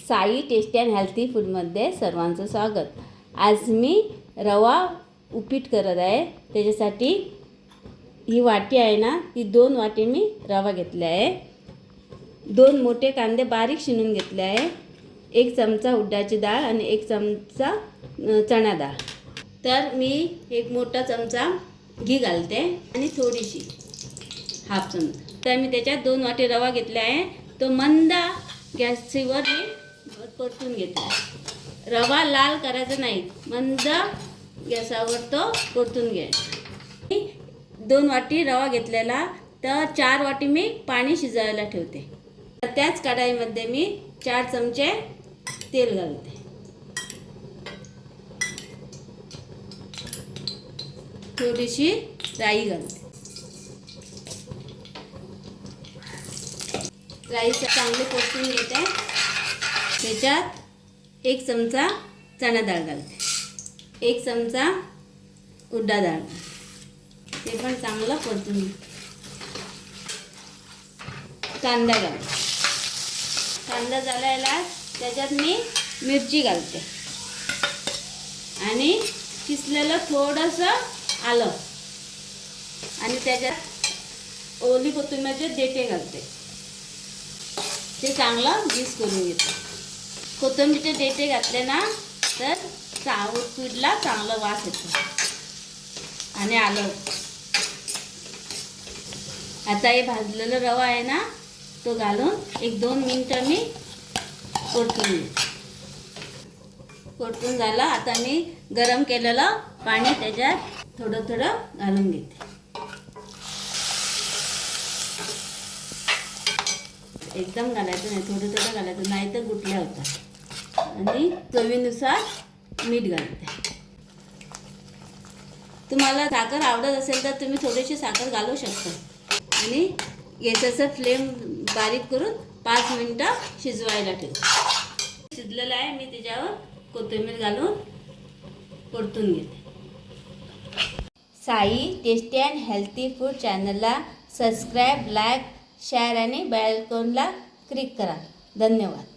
Sai tasty and healthy फूडमध्ये सर्वांचं स्वागत। आज मी रवा उपीट करत आहे। त्याच्यासाठी ही वाटी आहे ना, ही 2 वाटी मी रवा घेतला आहे। 2 मोठे कांदे बारीक शिनून घेतले आहे। 1 चमचा उडदाची डाळ आणि 1 चमचा चणा डाळ। तर मी 1 मोठा चमचा घी घालते आणि थोडीशी हाफ चमचा। तर मी त्याच्यात 2 वाटी रवा घेतला आहे। तो मंद गॅसवर मी परतून घेते। रवा लाल करायचा नाही, मंद गॅसवर तो परतून घ्यायचा। 2 वाटी रवा घेतलेला, तर 4 वाटी मी पाणी शिजायला ठेवते। त्याच कढाईमध्ये मी 4 चमचे तेल घालते। थोडीशी राई घालते। राई चांगली परतून घेते। त्याच्यात 1 चमचा चणा डाळ घालते, 1 चमचा उडदा डाळ, ते पण चांगलं परतून घेते। कांदा घालते। कांदा झाल्याला त्याच्यात मी मिरची घालते आणि किसलेलं थोडंसं आलं आणि त्याच्यात ओली कोथिंबीरचे देठे घालते। ते चांगलं मिक्स करून घेते। कोथिंबीरचे देठे घातले ना, तर उपीटला चांगला वास येतो आणि आलं। आता हे भाजलेला रवा आहे ना, तो घालून 1-2 मिनिटं मी परतून घेते। परतून झाला, आता मी गरम केलेलं पाणी त्याच्यात थोडं घालून घेते। एकदम घालायचं नाही, थोडं घालायचं, नाही तर गुटल्या होतात। आणि चवीनुसार मीठ घालते। तुम्हाला साखर आवडत असेल तर तुम्ही थोडीशी साखर घालू शकता। आणि गॅसचा फ्लेम बारीक करून 5 मिनिटं शिजवायला ठेवते। शिजलेलं आहे, मी त्याच्यावर कोथिंबीर घालून परतून घेते। Sai tasty and healthy food चॅनलला सबस्क्राईब, लाईक, शेअर आणि बेल आयकॉनला क्लिक करा। धन्यवाद।